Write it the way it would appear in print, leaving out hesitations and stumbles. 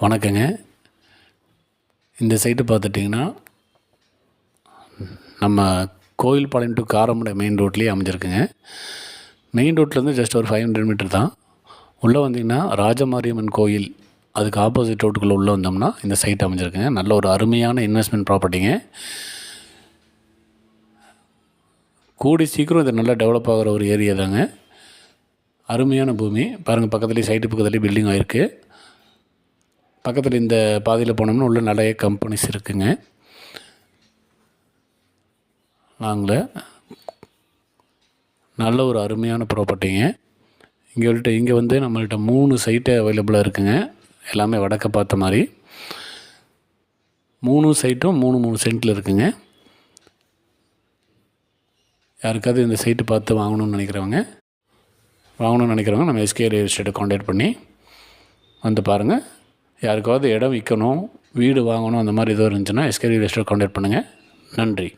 வணக்கங்க. இந்த சைட்டு பார்த்துட்டிங்கன்னா நம்ம கோயில்பாளையம் டு காரமடை மெயின் ரோட்லேயே அமைஞ்சிருக்குங்க. மெயின் ரோட்லேருந்து ஜஸ்ட் ஒரு 500 மீட்டர் தான். உள்ளே வந்தீங்கன்னா ராஜமாரியம்மன் கோயில் அதுக்கு ஆப்போசிட் ரோட்டுக்குள்ளே உள்ளே வந்தோம்னா இந்த சைட் அமைஞ்சிருக்குங்க. நல்ல ஒரு அருமையான இன்வெஸ்ட்மெண்ட் ப்ராப்பர்ட்டிங்க. கூடி சீக்கிரம் இது நல்லா டெவலப் ஆகிற ஒரு ஏரியா தாங்க. அருமையான பூமி பாருங்கள். பக்கத்துலேயே சைட்டு பக்கத்துலேயே பில்டிங் ஆகிருக்கு. பக்கத்தில் இந்த பாதையில் போனோம்னா உள்ள நிறைய கம்பெனிஸ் இருக்குங்க. நாங்கள் நல்ல ஒரு அருமையான ப்ராப்பர்ட்டிங்க. இங்கே வந்து நம்மள்கிட்ட 3 சைட்டு அவைலபிளாக இருக்குங்க. எல்லாமே வடக்க பார்த்த மாதிரி 3 சைட்டும் 3 சென்ட்டில் இருக்குங்க. யாருக்காவது இந்த சைட்டு பார்த்து வாங்கணும்னு நினைக்கிறவங்க நம்ம எஸ்கே ரியல் எஸ்டேட்டை காண்டாக்ட் பண்ணி வந்து பாருங்கள். யாருக்காவது இடம் விற்கணும், வீடு வாங்கணும், அந்த மாதிரி எதுவும் இருந்துச்சுன்னா எஸ்கே ரியல் எஸ்டேட் காண்டாக்ட் பண்ணுங்கள். நன்றி.